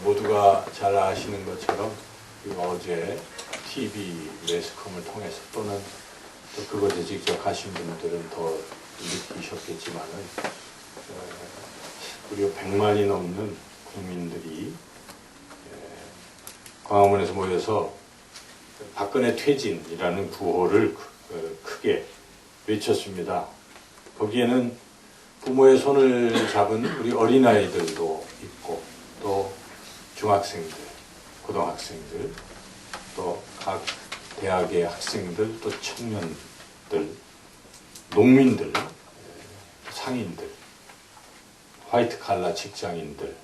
모두가 잘 아시는 것처럼 어제 TV 매스컴을 통해서 또는 또 그것에 직접 가신 분들은 더 느끼셨겠지만은 무려 100만이 넘는 국민들이 광화문에서 모여서 박근혜 퇴진이라는 구호를 크게 외쳤습니다. 거기에는 부모의 손을 잡은 우리 어린아이들도 있고 또 중학생들, 고등학생들, 또 각 대학의 학생들, 또 청년들, 농민들, 상인들, 화이트 칼라 직장인들,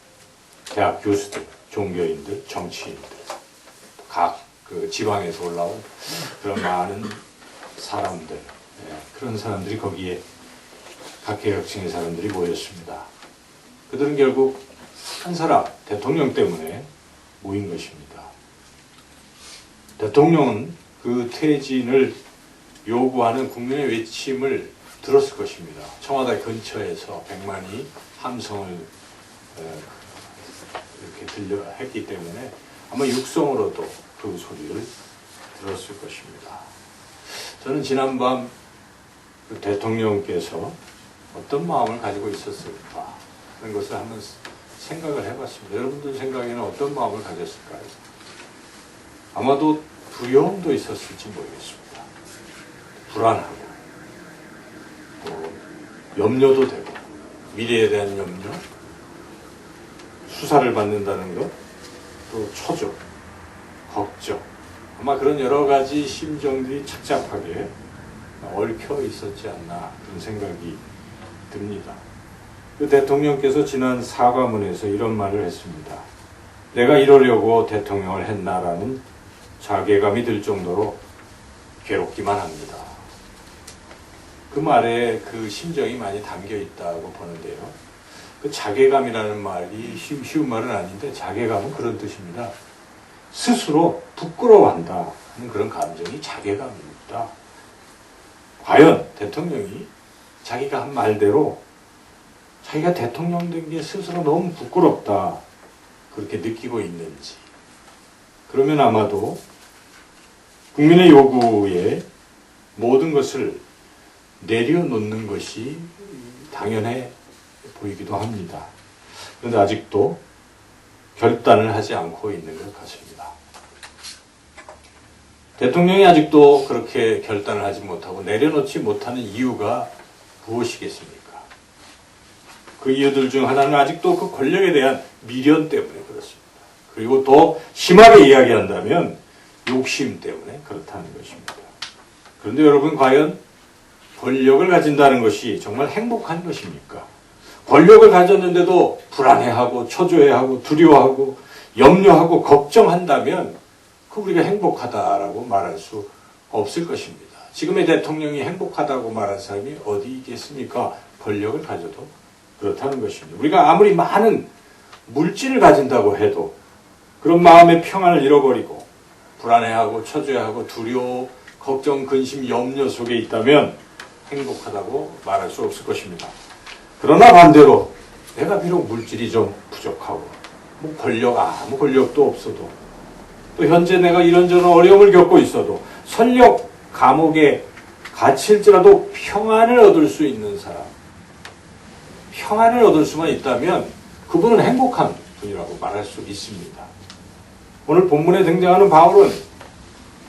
대학 교수들, 종교인들, 정치인들, 각 그 지방에서 올라온 그런 많은 사람들, 그런 사람들이 거기에 각계각층의 사람들이 모였습니다. 그들은 결국 한 사람, 대통령 때문에 모인 것입니다. 대통령은 그 퇴진을 요구하는 국민의 외침을 들었을 것입니다. 청와대 근처에서 100만이 함성을 이렇게 했기 때문에 아마 육성으로도 그 소리를 들었을 것입니다. 저는 지난밤 그 대통령께서 어떤 마음을 가지고 있었을까 하는 것을 한번 생각을 해봤습니다. 여러분들 생각에는 어떤 마음을 가졌을까요? 아마도 두려움도 있었을지 모르겠습니다. 불안하고 또 염려도 되고 미래에 대한 염려, 수사를 받는다는 것, 또 초조, 걱정, 아마 그런 여러 가지 심정들이 착잡하게 얽혀 있었지 않나 그런 생각이 듭니다. 그 대통령께서 지난 사과문에서 이런 말을 했습니다. 내가 이러려고 대통령을 했나라는 자괴감이 들 정도로 괴롭기만 합니다. 그 말에 그 심정이 많이 담겨 있다고 보는데요. 그 자괴감이라는 말이 쉬운 말은 아닌데 자괴감은 그런 뜻입니다. 스스로 부끄러워한다 하는 그런 감정이 자괴감입니다. 과연 대통령이 자기가 한 말대로 자기가 대통령 된 게 스스로 너무 부끄럽다 그렇게 느끼고 있는지, 그러면 아마도 국민의 요구에 모든 것을 내려놓는 것이 당연해 보이기도 합니다. 그런데 아직도 결단을 하지 않고 있는 것 같습니다. 대통령이 아직도 그렇게 결단을 하지 못하고 내려놓지 못하는 이유가 무엇이겠습니까? 그 이유들 중 하나는 아직도 그 권력에 대한 미련 때문에 그렇습니다. 그리고 더 심하게 이야기한다면 욕심 때문에 그렇다는 것입니다. 그런데 여러분, 과연 권력을 가진다는 것이 정말 행복한 것입니까? 권력을 가졌는데도 불안해하고 초조해하고 두려워하고 염려하고 걱정한다면 그 우리가 행복하다라고 말할 수 없을 것입니다. 지금의 대통령이 행복하다고 말할 사람이 어디 있겠습니까? 권력을 가져도 그렇다는 것입니다. 우리가 아무리 많은 물질을 가진다고 해도 그런 마음의 평안을 잃어버리고 불안해하고 초조해하고 두려워, 걱정, 근심, 염려 속에 있다면 행복하다고 말할 수 없을 것입니다. 그러나 반대로 내가 비록 물질이 좀 부족하고 아무 권력도 없어도 또 현재 내가 이런저런 어려움을 겪고 있어도 설령 감옥에 갇힐지라도 평안을 얻을 수 있는 사람, 평안을 얻을 수만 있다면 그분은 행복한 분이라고 말할 수 있습니다. 오늘 본문에 등장하는 바울은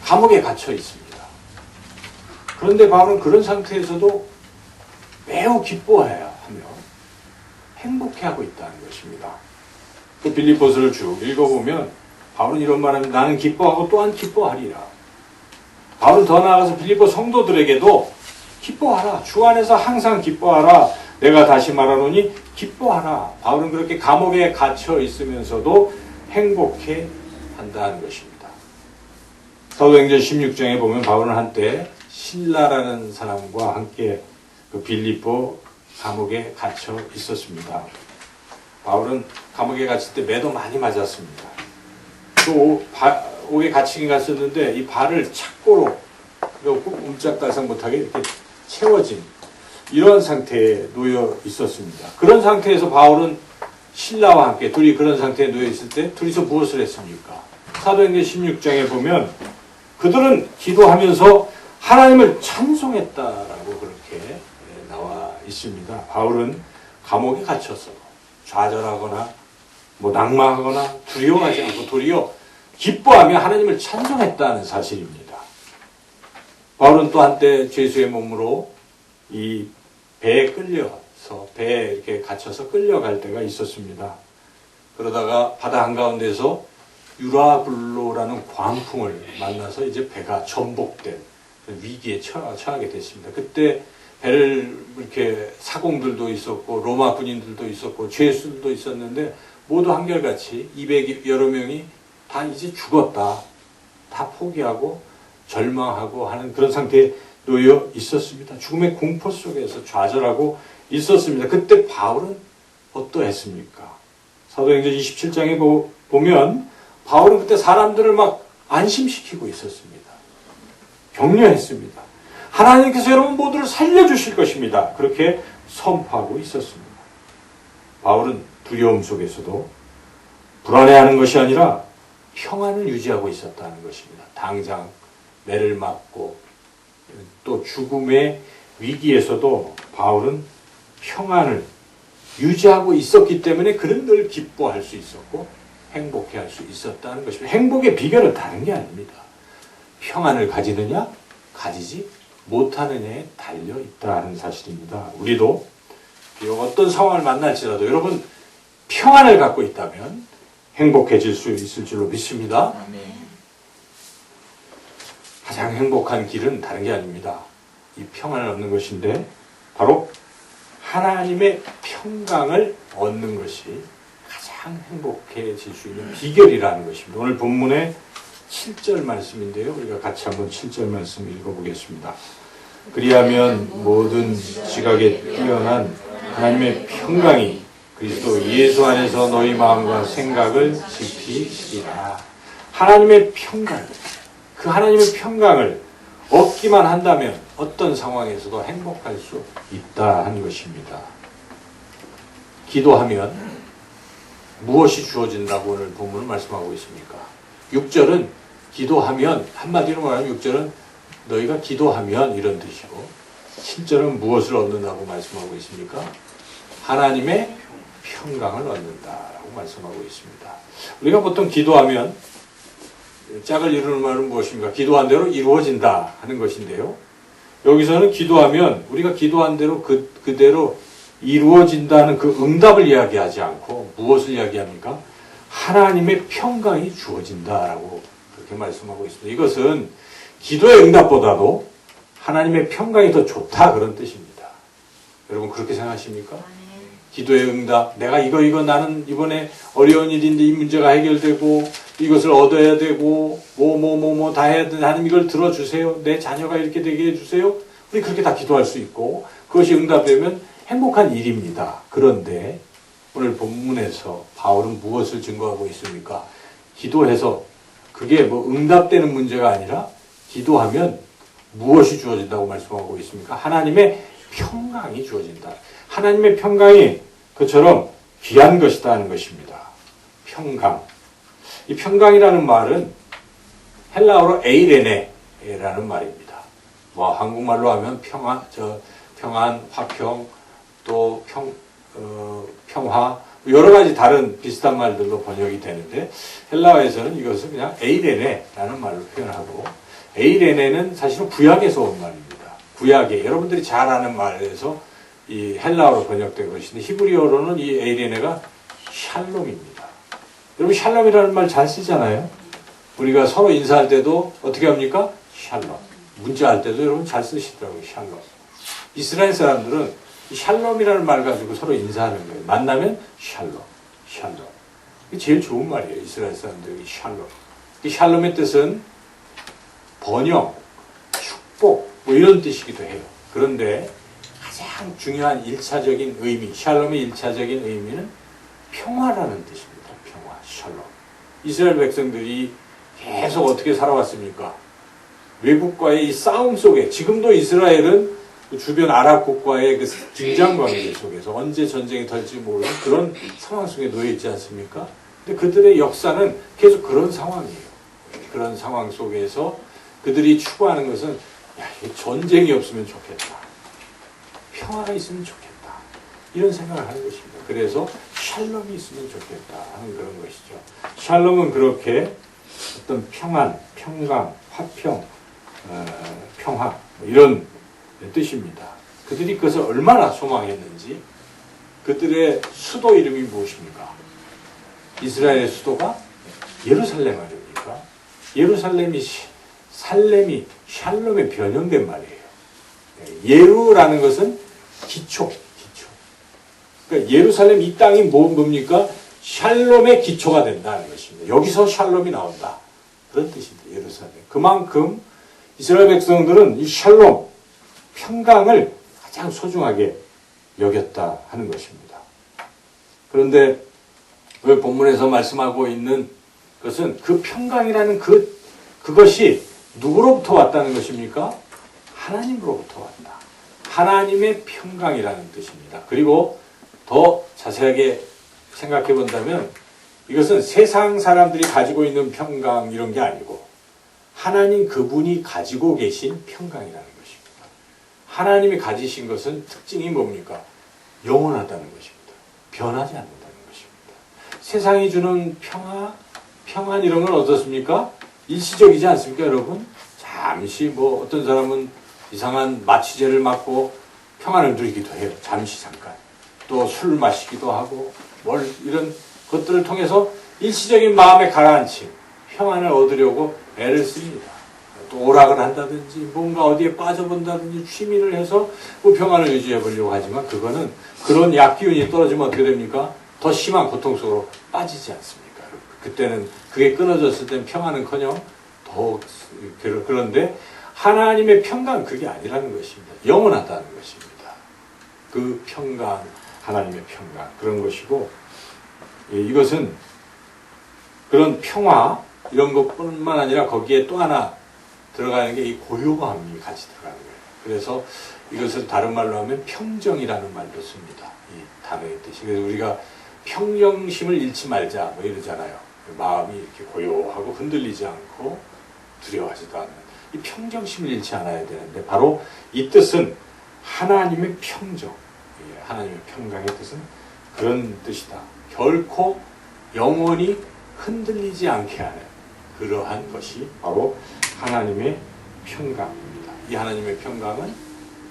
감옥에 갇혀 있습니다. 그런데 바울은 그런 상태에서도 매우 기뻐해야 하며 행복해하고 있다는 것입니다. 그 빌립보서를 쭉 읽어보면 바울은 이런 말합니다. 나는 기뻐하고 또한 기뻐하리라. 바울은 더 나아가서 빌립보 성도들에게도 기뻐하라. 주 안에서 항상 기뻐하라. 내가 다시 말하노니 기뻐하라. 바울은 그렇게 감옥에 갇혀 있으면서도 행복해 한다는 것입니다. 사도행전 16장에 보면 바울은 한때 신라라는 사람과 함께 그 빌립보 감옥에 갇혀 있었습니다. 바울은 감옥에 갇힐 때 매도 많이 맞았습니다. 또 옥에 갇히긴 갔었는데 이 발을 착고로 꼼짝달싹 못하게 이렇게 채워진 이러한 상태에 놓여 있었습니다. 그런 상태에서 바울은 신라와 함께 둘이 그런 상태에 놓여 있을 때 둘이서 무엇을 했습니까? 사도행전 16장에 보면 그들은 기도하면서 하나님을 찬송했다라고 그렇게 나와 있습니다. 바울은 감옥에 갇혔어도 좌절하거나 낙망하거나 두려워하지 않고 도리어 기뻐하며 하나님을 찬송했다는 사실입니다. 바울은 또 한때 죄수의 몸으로 이 배에 끌려서 배에 이렇게 갇혀서 끌려갈 때가 있었습니다. 그러다가 바다 한가운데서 유라굴로라는 광풍을 만나서 이제 배가 전복된 위기에 처하게 됐습니다. 그때 배를 이렇게 사공들도 있었고 로마 군인들도 있었고 죄수들도 있었는데 모두 한결같이 200여러 명이 다 이제 죽었다. 다 포기하고 절망하고 하는 그런 상태에 놓여 있었습니다. 죽음의 공포 속에서 좌절하고 있었습니다. 그때 바울은 어떠했습니까? 사도행전 27장에 보면 바울은 그때 사람들을 막 안심시키고 있었습니다. 격려했습니다. 하나님께서 여러분 모두를 살려주실 것입니다. 그렇게 선포하고 있었습니다. 바울은 두려움 속에서도 불안해하는 것이 아니라 평안을 유지하고 있었다는 것입니다. 당장 매를 맞고 또 죽음의 위기에서도 바울은 평안을 유지하고 있었기 때문에 그는 늘 기뻐할 수 있었고 행복해할 수 있었다는 것입니다. 행복의 비결은 다른 게 아닙니다. 평안을 가지느냐 가지지 못하느냐에 달려 있다는 사실입니다. 우리도 비록 어떤 상황을 만날지라도 여러분 평안을 갖고 있다면 행복해질 수 있을 줄로 믿습니다. 가장 행복한 길은 다른 게 아닙니다. 이 평안을 얻는 것인데 바로 하나님의 평강을 얻는 것이 가장 행복해질 수 있는 비결이라는 것입니다. 오늘 본문의 7절 말씀인데요. 우리가 같이 한번 7절 말씀 읽어보겠습니다. 그리하면 모든 지각에 뛰어난 하나님의 평강이 그리스도 예수 안에서 너희 마음과 생각을 지키시리라. 하나님의 평강, 그 하나님의 평강을 얻기만 한다면 어떤 상황에서도 행복할 수 있다 하는 것입니다. 기도하면 무엇이 주어진다고 오늘 본문은 말씀하고 있습니까? 6절은 기도하면, 한마디로 말하면 6절은 너희가 기도하면 이런 뜻이고 7절은 무엇을 얻는다고 말씀하고 있습니까? 하나님의 평강을 얻는다라고 말씀하고 있습니다. 우리가 보통 기도하면 짝을 이루는 말은 무엇입니까? 기도한 대로 이루어진다 하는 것인데요. 여기서는 기도하면 우리가 기도한 대로 그대로 이루어진다는 그 응답을 이야기하지 않고 무엇을 이야기합니까? 하나님의 평강이 주어진다라고 그렇게 말씀하고 있습니다. 이것은 기도의 응답보다도 하나님의 평강이 더 좋다 그런 뜻입니다. 여러분 그렇게 생각하십니까? 기도의 응답, 내가 이거 나는 이번에 어려운 일인데 이 문제가 해결되고 이것을 얻어야 되고 뭐 다 해야 되는데 하나님 이걸 들어주세요. 내 자녀가 이렇게 되게 해주세요. 우리 그렇게 다 기도할 수 있고 그것이 응답되면 행복한 일입니다. 그런데 오늘 본문에서 바울은 무엇을 증거하고 있습니까? 기도해서 그게 응답되는 문제가 아니라 기도하면 무엇이 주어진다고 말씀하고 있습니까? 하나님의 평강이 주어진다. 하나님의 평강이 그처럼 귀한 것이다 하는 것입니다. 평강. 이 평강이라는 말은 헬라어로 에이레네라는 말입니다. 한국말로 하면 평안, 화평, 또 평화, 여러 가지 다른 비슷한 말들로 번역이 되는데 헬라어에서는 이것을 그냥 에이레네라는 말로 표현하고 에이레네는 사실은 구약에서 온 말입니다. 구약에 여러분들이 잘 아는 말에서 이 헬라어로 번역된 것인데 히브리어로는 이 에이레네가 샬롬입니다. 여러분 샬롬이라는 말 잘 쓰잖아요. 우리가 서로 인사할 때도 어떻게 합니까? 샬롬. 문자할 때도 여러분 잘 쓰시더라고요. 샬롬. 이스라엘 사람들은 이 샬롬이라는 말 가지고 서로 인사하는 거예요. 만나면 샬롬. 이게 제일 좋은 말이에요. 이스라엘 사람들이 샬롬. 이 샬롬의 뜻은 번영, 축복 이런 뜻이기도 해요. 그런데 가장 중요한 1차적인 의미, 샬롬의 1차적인 의미는 평화라는 뜻입니다. 평화, 샬롬. 이스라엘 백성들이 계속 어떻게 살아왔습니까? 외국과의 이 싸움 속에 지금도 이스라엘은 주변 아랍국과의 그 긴장 관계 속에서 언제 전쟁이 덜지 모르는 그런 상황 속에 놓여 있지 않습니까? 근데 그들의 역사는 계속 그런 상황이에요. 그런 상황 속에서 그들이 추구하는 것은 야, 전쟁이 없으면 좋겠다. 평화가 있으면 좋겠다. 이런 생각을 하는 것입니다. 그래서 샬롬이 있으면 좋겠다 하는 그런 것이죠. 샬롬은 그렇게 어떤 평안, 평강, 화평, 평화 이런 뜻입니다. 그들이 그것을 얼마나 소망했는지. 그들의 수도 이름이 무엇입니까? 이스라엘의 수도가 예루살렘 아닙니까? 예루살렘이 살렘이 샬롬에 변형된 말이에요. 예루라는 것은 기초. 그러니까 예루살렘 이 땅이 뭡니까? 샬롬의 기초가 된다는 것입니다. 여기서 샬롬이 나온다. 그런 뜻입니다. 예루살렘. 그만큼 이스라엘 백성들은 이 샬롬, 평강을 가장 소중하게 여겼다 하는 것입니다. 그런데 왜 본문에서 말씀하고 있는 것은 그 평강이라는 그것이 누구로부터 왔다는 것입니까? 하나님으로부터 왔다. 하나님의 평강이라는 뜻입니다. 그리고 더 자세하게 생각해 본다면 이것은 세상 사람들이 가지고 있는 평강 이런 게 아니고 하나님 그분이 가지고 계신 평강이라는 것입니다. 하나님이 가지신 것은 특징이 뭡니까? 영원하다는 것입니다. 변하지 않는다는 것입니다. 세상이 주는 평안 이런 건 어떻습니까? 일시적이지 않습니까, 여러분? 잠시 어떤 사람은 이상한 마취제를 맞고 평안을 누리기도 해요. 잠시 잠깐. 또 술 마시기도 하고 이런 것들을 통해서 일시적인 마음의 가라앉힘, 평안을 얻으려고 애를 씁니다. 또 오락을 한다든지 뭔가 어디에 빠져본다든지 취미를 해서 평안을 유지해 보려고 하지만 그거는 그런 약기운이 떨어지면 어떻게 됩니까? 더 심한 고통 속으로 빠지지 않습니까? 그때는 그게 끊어졌을 땐 평안은커녕 더욱 그런데 하나님의 평강은 그게 아니라는 것입니다. 영원하다는 것입니다. 그 평강, 하나님의 평강 그런 것이고 이것은 그런 평화 이런 것뿐만 아니라 거기에 또 하나 들어가는 게 이 고요함이 같이 들어가는 거예요. 그래서 이것을 다른 말로 하면 평정이라는 말도 씁니다. 이 단어의 뜻이. 그래서 우리가 평정심을 잃지 말자 이러잖아요. 마음이 이렇게 고요하고 흔들리지 않고 두려워하지도 않는 이 평정심을 잃지 않아야 되는데 바로 이 뜻은 하나님의 평정, 하나님의 평강의 뜻은 그런 뜻이다. 결코 영원히 흔들리지 않게 하는 그러한 것이 바로 하나님의 평강입니다. 이 하나님의 평강은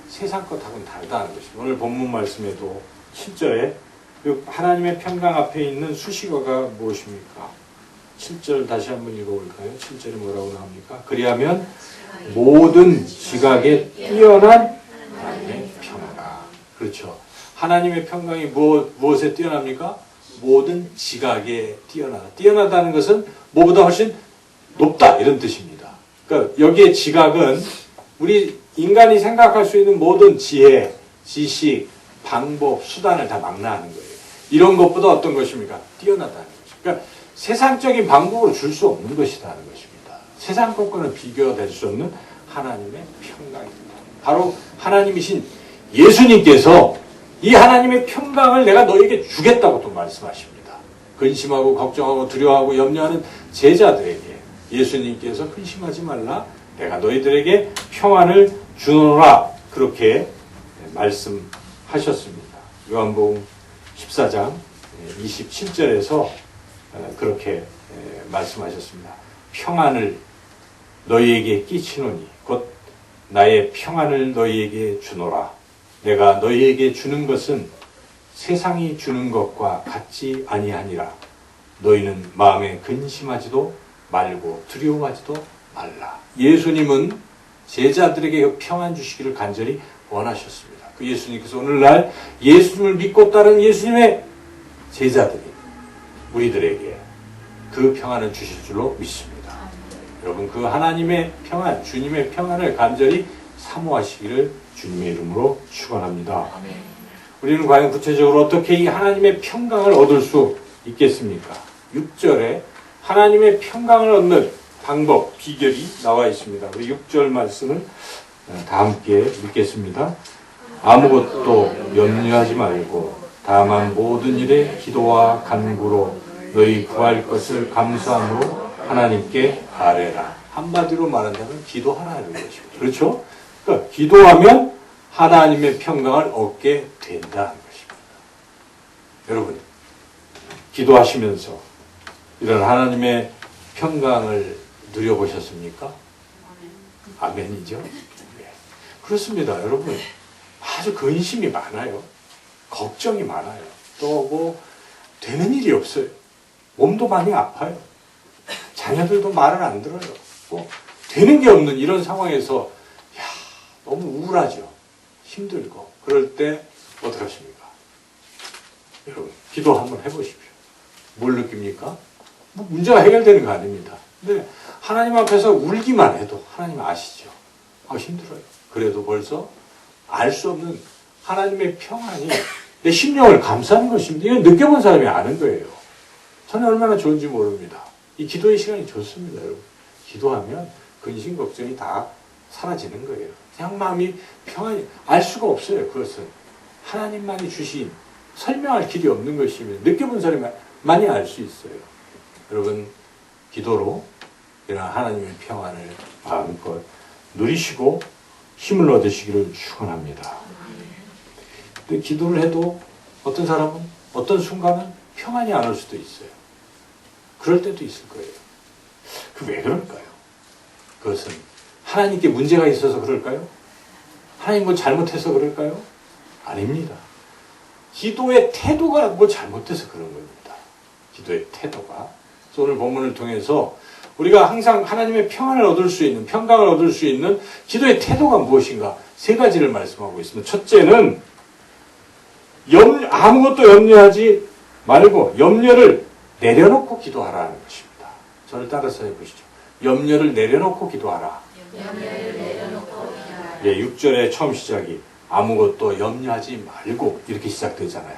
세상 것하고는 다르다는 것입니다. 오늘 본문 말씀에도 7절에 그 하나님의 평강 앞에 있는 수식어가 무엇입니까? 7절 다시 한번 읽어볼까요? 7절에 뭐라고 나옵니까? 그리하면 모든 지각에 뛰어난 하나님의 평강. 그렇죠. 하나님의 평강이 무엇에 뛰어납니까? 모든 지각에 뛰어나다. 뛰어나다는 것은 뭐보다 훨씬 높다 이런 뜻입니다. 그러니까 여기에 지각은 우리 인간이 생각할 수 있는 모든 지혜, 지식, 방법, 수단을 다 망라하는 거예요. 이런 것보다 어떤 것입니까? 뛰어나다는 것입니다. 그러니까 세상적인 방법으로 줄 수 없는 것이라는 것입니다. 세상 것과는 비교가 될 수 없는 하나님의 평강입니다. 바로 하나님이신 예수님께서 이 하나님의 평강을 내가 너에게 주겠다고 또 말씀하십니다. 근심하고 걱정하고 두려워하고 염려하는 제자들에게 예수님께서 근심하지 말라. 내가 너희들에게 평안을 주노라. 그렇게 말씀하셨습니다. 요한복음 14장 27절에서 그렇게 말씀하셨습니다. 평안을 너희에게 끼치노니 곧 나의 평안을 너희에게 주노라. 내가 너희에게 주는 것은 세상이 주는 것과 같지 아니하니라. 너희는 마음에 근심하지도 말고 두려워하지도 말라. 예수님은 제자들에게 평안 주시기를 간절히 원하셨습니다. 그 예수님께서 오늘날 예수님을 믿고 따른 예수님의 제자들이 우리들에게 그 평안을 주실 줄로 믿습니다. 여러분 그 하나님의 평안, 주님의 평안을 간절히 사모하시기를 주님의 이름으로 축원합니다. 우리는 과연 구체적으로 어떻게 이 하나님의 평강을 얻을 수 있겠습니까? 6절에 하나님의 평강을 얻는 방법, 비결이 나와 있습니다. 우리 6절 말씀을 다 함께 읽겠습니다. 아무것도 염려하지 말고 다만 모든 일에 기도와 간구로 너희 구할 것을 감사함으로 하나님께 아뢰라. 한마디로 말한다면 기도하라는 것입니다. 그렇죠? 그러니까 기도하면 하나님의 평강을 얻게 된다는 것입니다. 여러분, 기도하시면서 이런 하나님의 평강을 누려보셨습니까? 아멘이죠? 네. 그렇습니다. 여러분, 아주 근심이 많아요. 걱정이 많아요. 또 뭐 되는 일이 없어요. 몸도 많이 아파요. 자녀들도 말을 안 들어요. 뭐 되는 게 없는 이런 상황에서 너무 우울하죠. 힘들고. 그럴 때 어떻게 하십니까? 여러분, 기도 한번 해보십시오. 뭘 느낍니까? 뭐 문제가 해결되는 거 아닙니다. 근데 하나님 앞에서 울기만 해도 하나님 아시죠? 힘들어요. 그래도 벌써 알 수 없는 하나님의 평안이 내 심령을 감싸는 것입니다. 이건 느껴본 사람이 아는 거예요. 저는 얼마나 좋은지 모릅니다. 이 기도의 시간이 좋습니다, 여러분. 기도하면 근심 걱정이 다 사라지는 거예요. 그냥 마음이 평안히 알 수가 없어요. 그것은 하나님만이 주신 설명할 길이 없는 것이면 느껴본 사람이 많이 알 수 있어요. 여러분, 기도로 이런 하나님의 평안을 마음껏 누리시고 힘을 얻으시기를 축원합니다. 근데 기도를 해도 어떤 사람은 어떤 순간은 평안이 안 올 수도 있어요. 그럴 때도 있을 거예요. 그 왜 그럴까요? 그것은 하나님께 문제가 있어서 그럴까요? 하나님 뭐 잘못해서 그럴까요? 아닙니다. 기도의 태도가 뭐 잘못돼서 그런 겁니다. 기도의 태도가. 오늘 본문을 통해서 우리가 항상 하나님의 평안을 얻을 수 있는, 평강을 얻을 수 있는 기도의 태도가 무엇인가? 세 가지를 말씀하고 있습니다. 첫째는 아무것도 염려하지 말고 염려를 내려놓고 기도하라는 것입니다. 저를 따라서 해보시죠. 염려를 내려놓고 기도하라. 염려를 내려놓고 기도하라. 6절의 처음 시작이 아무것도 염려하지 말고 이렇게 시작되잖아요.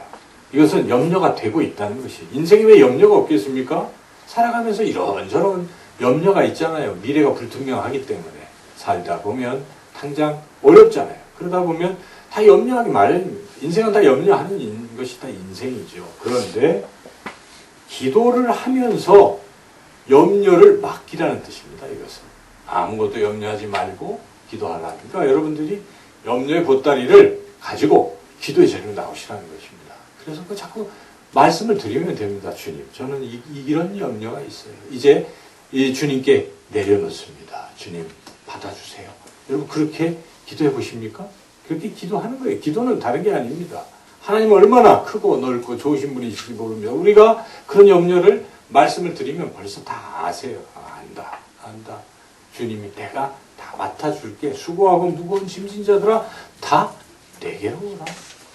이것은 염려가 되고 있다는 것이. 인생에 왜 염려가 없겠습니까? 살아가면서 이런저런 염려가 있잖아요. 미래가 불투명하기 때문에 살다 보면 당장 어렵잖아요. 그러다 보면 다 염려하기 마련입니다. 인생은 다 염려하는 것이 다 인생이죠. 그런데 기도를 하면서 염려를 맡기라는 뜻입니다. 이것은 아무것도 염려하지 말고 기도하라. 그러니까 여러분들이 염려의 보따리를 가지고 기도의 자리로 나오시라는 것입니다. 그래서 그 자꾸 말씀을 드리면 됩니다. 주님, 저는 이런 염려가 있어요. 이제 이 주님께 내려놓습니다. 주님, 받아주세요. 여러분 그렇게 기도해 보십니까? 그렇게 기도하는 거예요. 기도는 다른 게 아닙니다. 하나님은 얼마나 크고 넓고 좋으신 분이실지 모릅니다. 우리가 그런 염려를 말씀을 드리면 벌써 다 아세요. 안다. 주님이 내가 다 맡아줄게. 수고하고 무거운 짐진 자들아 다 내게로 오라.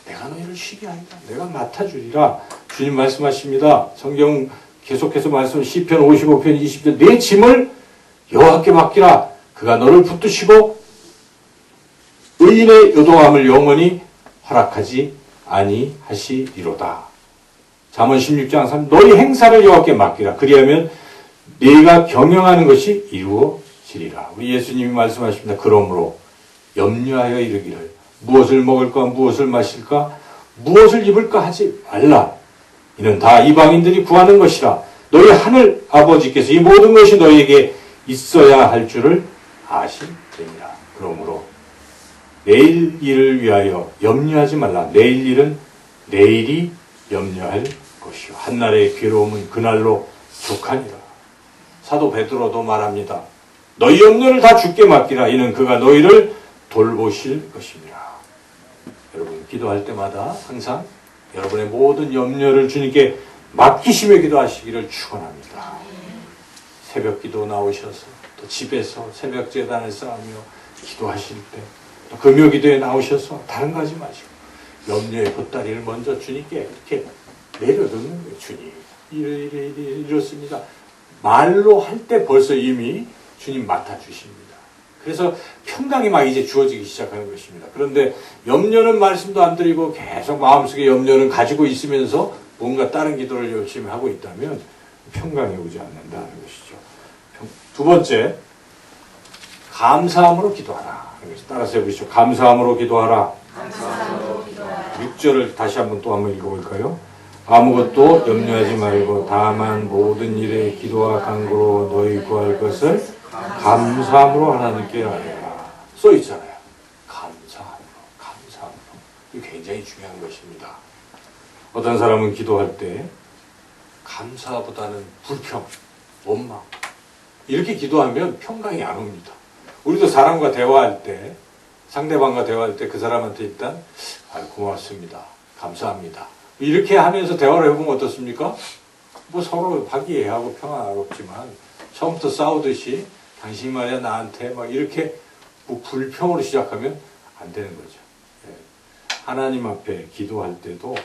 내가 너희를 쉬게 하리라. 내가 맡아주리라. 주님 말씀하십니다. 성경 계속해서 말씀 시편 55편 20절 내 짐을 여호와께 맡기라. 그가 너를 붙드시고 의인의 요동함을 영원히 허락하지 아니하시리로다. 잠언 16장 3 너희 행사를 여호와께 맡기라. 그리하면 네가 경영하는 것이 이루어지리라. 우리 예수님이 말씀하십니다. 그러므로 염려하여 이르기를 무엇을 먹을까 무엇을 마실까 무엇을 입을까 하지 말라. 이는 다 이방인들이 구하는 것이라. 너희 하늘 아버지께서 이 모든 것이 너희에게 있어야 할 줄을 아시느니라. 그러므로 내일 일을 위하여 염려하지 말라. 내일 일은 내일이 염려할 것이요 한날의 괴로움은 그날로 족하니라. 사도 베드로도 말합니다. 너희 염려를 다 주께 맡기라. 이는 그가 너희를 돌보실 것입니다. 여러분 기도할 때마다 항상 여러분의 모든 염려를 주님께 맡기시며 기도하시기를 축원합니다. 새벽 기도 나오셔서 또 집에서 새벽 제단을 쌓으며 기도하실 때 또 금요 기도에 나오셔서 다른 거 하지 마시고 염려의 보따리를 먼저 주님께 이렇게 내려놓는 거예요. 주님 이렇습니다. 말로 할 때 벌써 이미 주님 맡아주십니다. 그래서 평강이 막 이제 주어지기 시작하는 것입니다. 그런데 염려는 말씀도 안 드리고 계속 마음속에 염려는 가지고 있으면서 뭔가 다른 기도를 열심히 하고 있다면 평강이 오지 않는다는 것이죠. 두 번째, 감사함으로 기도하라. 따라서 해보시죠. 감사함으로 기도하라. 감사함으로 기도하라. 6절을 다시 한번 또 한번 읽어볼까요? 아무것도 염려하지 말고 다만 모든 일에 기도와 간구로 너희 구할 것을 감사함으로 하나님께 아뢰라. 써 있잖아요. 감사함으로. 이게 굉장히 중요한 것입니다. 어떤 사람은 기도할 때 감사보다는 불평, 원망 이렇게 기도하면 평강이 안 옵니다. 우리도 사람과 대화할 때 상대방과 대화할 때 그 사람한테 일단 고맙습니다. 감사합니다. 이렇게 하면서 대화를 해보면 어떻습니까? 뭐 서로 화기애애하고 평화롭지만 처음부터 싸우듯이 당신 말이야 나한테 막 이렇게 뭐 불평으로 시작하면 안 되는 거죠. 하나님 앞에 기도할 때도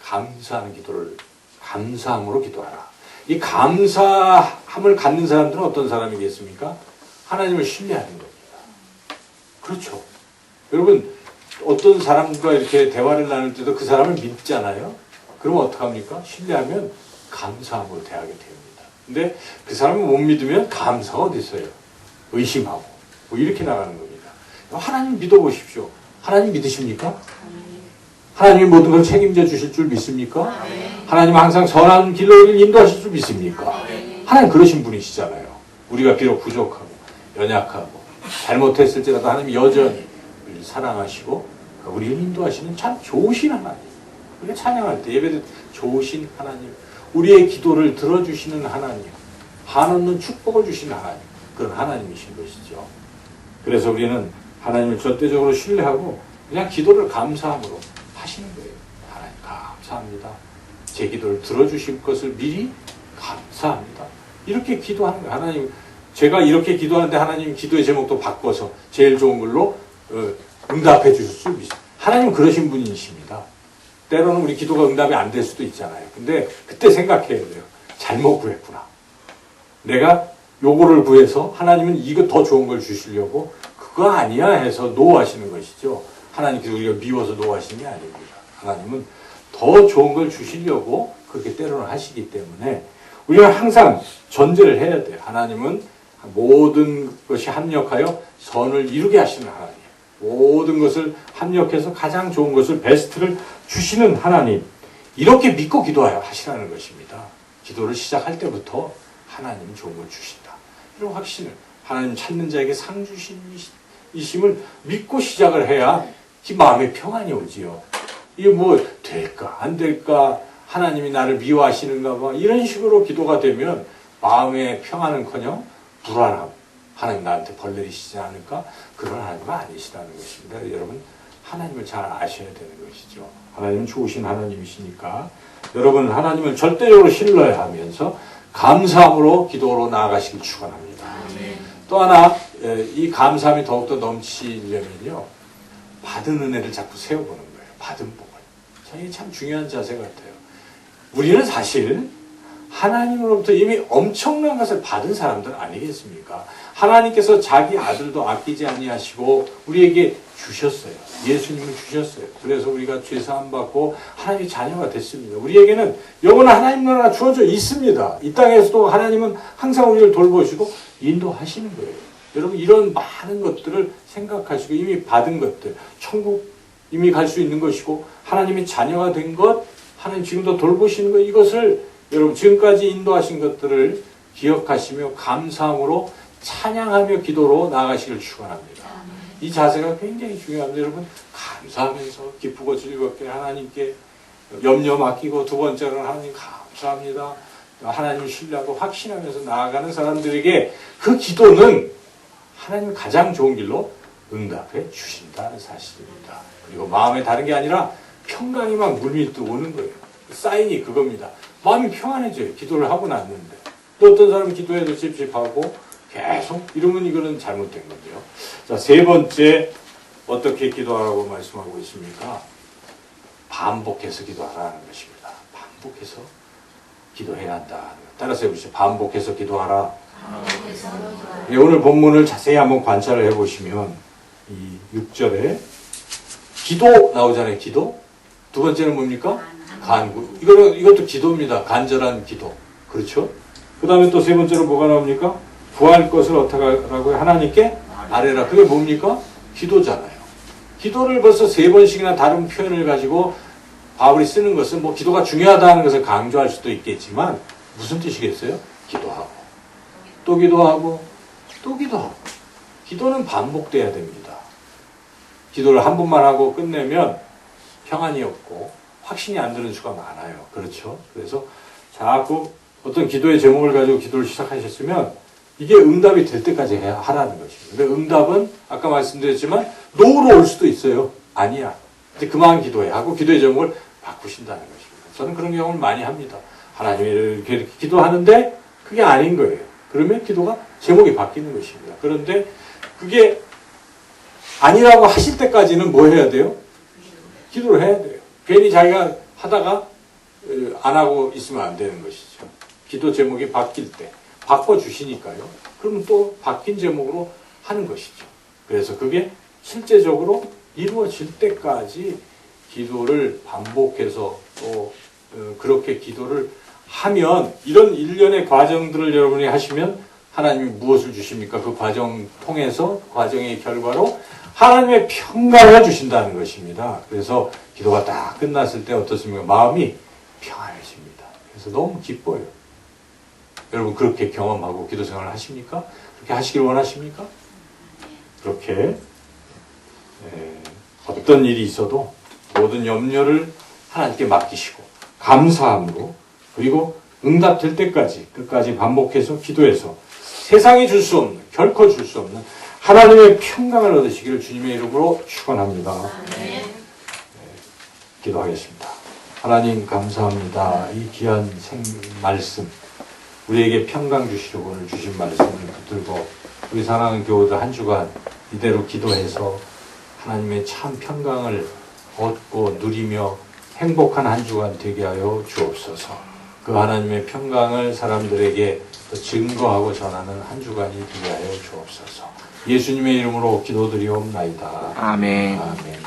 감사하는 기도를 감사함으로 기도하라. 이 감사함을 갖는 사람들은 어떤 사람이겠습니까? 하나님을 신뢰하는 겁니다. 그렇죠. 여러분 어떤 사람과 이렇게 대화를 나눌 때도 그 사람을 믿잖아요. 그러면 어떡합니까? 신뢰하면 감사함으로 대하게 됩니다. 근데 그 사람을 못 믿으면 감사가 어디 있어요? 의심하고 뭐 이렇게 나가는 겁니다. 하나님 믿어보십시오. 하나님 믿으십니까? 하나님이 모든 걸 책임져 주실 줄 믿습니까? 하나님 항상 선한 길로 인도하실 줄 믿습니까? 하나님 그러신 분이시잖아요. 우리가 비록 부족하고 연약하고 잘못했을지라도 하나님이 여전히 우리를 사랑하시고 우리를 인도하시는 참 좋으신 하나님. 우리가 찬양할 때 예배드 좋으신 하나님, 우리의 기도를 들어주시는 하나님, 한없는 축복을 주시는 하나님, 그런 하나님이신 것이죠. 그래서 우리는 하나님을 절대적으로 신뢰하고 그냥 기도를 감사함으로 하시는 거예요. 하나님 감사합니다. 제 기도를 들어주실 것을 미리 감사합니다. 이렇게 기도하는 거예요. 하나님, 제가 이렇게 기도하는데 하나님 기도의 제목도 바꿔서 제일 좋은 걸로 응답해 주실 수 있어요. 하나님 그러신 분이십니다. 때로는 우리 기도가 응답이 안 될 수도 있잖아요. 근데 그때 생각해야 돼요. 잘못 구했구나. 내가 요거를 구해서 하나님은 이거 더 좋은 걸 주시려고 그거 아니야 해서 노하시는 것이죠. 하나님께서 우리가 미워서 노하시는 게 아닙니다. 하나님은 더 좋은 걸 주시려고 그렇게 때로는 하시기 때문에 우리가 항상 전제를 해야 돼요. 하나님은 모든 것이 합력하여 선을 이루게 하시는 하나님. 모든 것을 합력해서 가장 좋은 것을 베스트를 주시는 하나님. 이렇게 믿고 기도하시라는 것입니다. 기도를 시작할 때부터 하나님은 좋은 걸 주신다. 이런 확신을 하나님 찾는 자에게 상 주심을 믿고 시작을 해야 마음에 평안이 오지요. 이게 뭐 될까 안 될까 하나님이 나를 미워하시는가 봐 이런 식으로 기도가 되면 마음의 평안은커녕 불안하고 하나님 나한테 벌 내리시지 않을까 그런 하나님은 아니시라는 것입니다. 여러분 하나님을 잘 아셔야 되는 것이죠. 하나님은 좋으신 하나님이시니까 여러분 하나님을 절대적으로 신뢰하면서 감사함으로 기도로 나아가시길 축원합니다. 또 하나 이 감사함이 더욱더 넘치려면요 받은 은혜를 자꾸 세워보는 거예요. 받은 복을. 이게 참 중요한 자세 같아요. 우리는 사실 하나님으로부터 이미 엄청난 것을 받은 사람들 아니겠습니까? 하나님께서 자기 아들도 아끼지 아니하시고 우리에게 주셨어요. 예수님을 주셨어요. 그래서 우리가 죄사함 받고 하나님의 자녀가 됐습니다. 우리에게는 영원한 하나님 나라가 주어져 있습니다. 이 땅에서도 하나님은 항상 우리를 돌보시고 인도하시는 거예요. 여러분 이런 많은 것들을 생각하시고 이미 받은 것들, 천국 이미 갈 수 있는 것이고 하나님의 자녀가 된 것, 하나님 지금도 돌보시는 것, 이것을 여러분 지금까지 인도하신 것들을 기억하시며 감사함으로 찬양하며 기도로 나아가시길 축원합니다. 이 자세가 굉장히 중요합니다. 여러분 감사하면서 기쁘고 즐겁게 하나님께 염려 맡기고 두 번째로는 하나님 감사합니다. 하나님을 신뢰하고 확신하면서 나아가는 사람들에게 그 기도는 하나님 가장 좋은 길로 응답해 주신다는 사실입니다. 그리고 마음에 다른 게 아니라 평강이 막 물밀듯 오는 거예요. 사인이 그겁니다. 마음이 평안해져요. 기도를 하고 났는데. 또 어떤 사람은 기도해도 찝찝하고 계속 이러면 이거는 잘못된 건데요. 자, 세 번째 어떻게 기도하라고 말씀하고 있습니까? 반복해서 기도하라는 것입니다. 반복해서 기도해야 한다. 따라서 해보시죠. 반복해서 기도하라. 네, 오늘 본문을 자세히 한번 관찰을 해보시면 이 6절에 기도 나오잖아요. 기도. 두 번째는 뭡니까? 간구. 이것도 기도입니다. 간절한 기도. 그렇죠? 그 다음에 또 세 번째로 뭐가 나옵니까? 구할 것을 어떻게 하라고요? 하나님께 아뢰라. 그게 뭡니까? 기도잖아요. 기도를 벌써 3번씩이나 다른 표현을 가지고 바울이 쓰는 것은 뭐 기도가 중요하다는 것을 강조할 수도 있겠지만 무슨 뜻이겠어요? 기도하고 또 기도하고 또 기도하고. 기도는 반복돼야 됩니다. 기도를 한 번만 하고 끝내면 평안이 없고 확신이 안 드는 수가 많아요. 그렇죠? 그래서 자꾸 어떤 기도의 제목을 가지고 기도를 시작하셨으면 이게 응답이 될 때까지 하라는 것입니다. 근데 응답은 아까 말씀드렸지만 노로 올 수도 있어요. 아니야. 이제 그만 기도해 하고 기도의 제목을 바꾸신다는 것입니다. 저는 그런 경험을 많이 합니다. 하나님이 이렇게 기도하는데 그게 아닌 거예요. 그러면 기도가 제목이 바뀌는 것입니다. 그런데 그게 아니라고 하실 때까지는 뭐 해야 돼요? 기도를 해야 돼요. 괜히 자기가 하다가 안 하고 있으면 안 되는 것이죠. 기도 제목이 바뀔 때 바꿔주시니까요. 그러면 또 바뀐 제목으로 하는 것이죠. 그래서 그게 실제적으로 이루어질 때까지 기도를 반복해서 또 그렇게 기도를 하면 이런 일련의 과정들을 여러분이 하시면 하나님이 무엇을 주십니까? 그 과정 통해서 과정의 결과로 하나님의 평강을 주신다는 것입니다. 그래서 기도가 딱 끝났을 때 어떻습니까? 마음이 평안해집니다. 그래서 너무 기뻐요. 여러분 그렇게 경험하고 기도 생활을 하십니까? 그렇게 하시길 원하십니까? 그렇게 어떤 일이 있어도 모든 염려를 하나님께 맡기시고 감사함으로 그리고 응답될 때까지 끝까지 반복해서 기도해서 세상이 줄 수 없는 결코 줄 수 없는 하나님의 평강을 얻으시기를 주님의 이름으로 축원합니다. 기도하겠습니다. 하나님 감사합니다. 이 귀한 말씀 우리에게 평강 주시려고 오늘 주신 말씀을 붙들고 우리 사랑하는 교우들 한 주간 이대로 기도해서 하나님의 참 평강을 얻고 누리며 행복한 한 주간 되게 하여 주옵소서. 그 하나님의 평강을 사람들에게 또 증거하고 전하는 한 주간이 되게 하여 주옵소서. 예수님의 이름으로 기도드리옵나이다. 아멘. 아멘.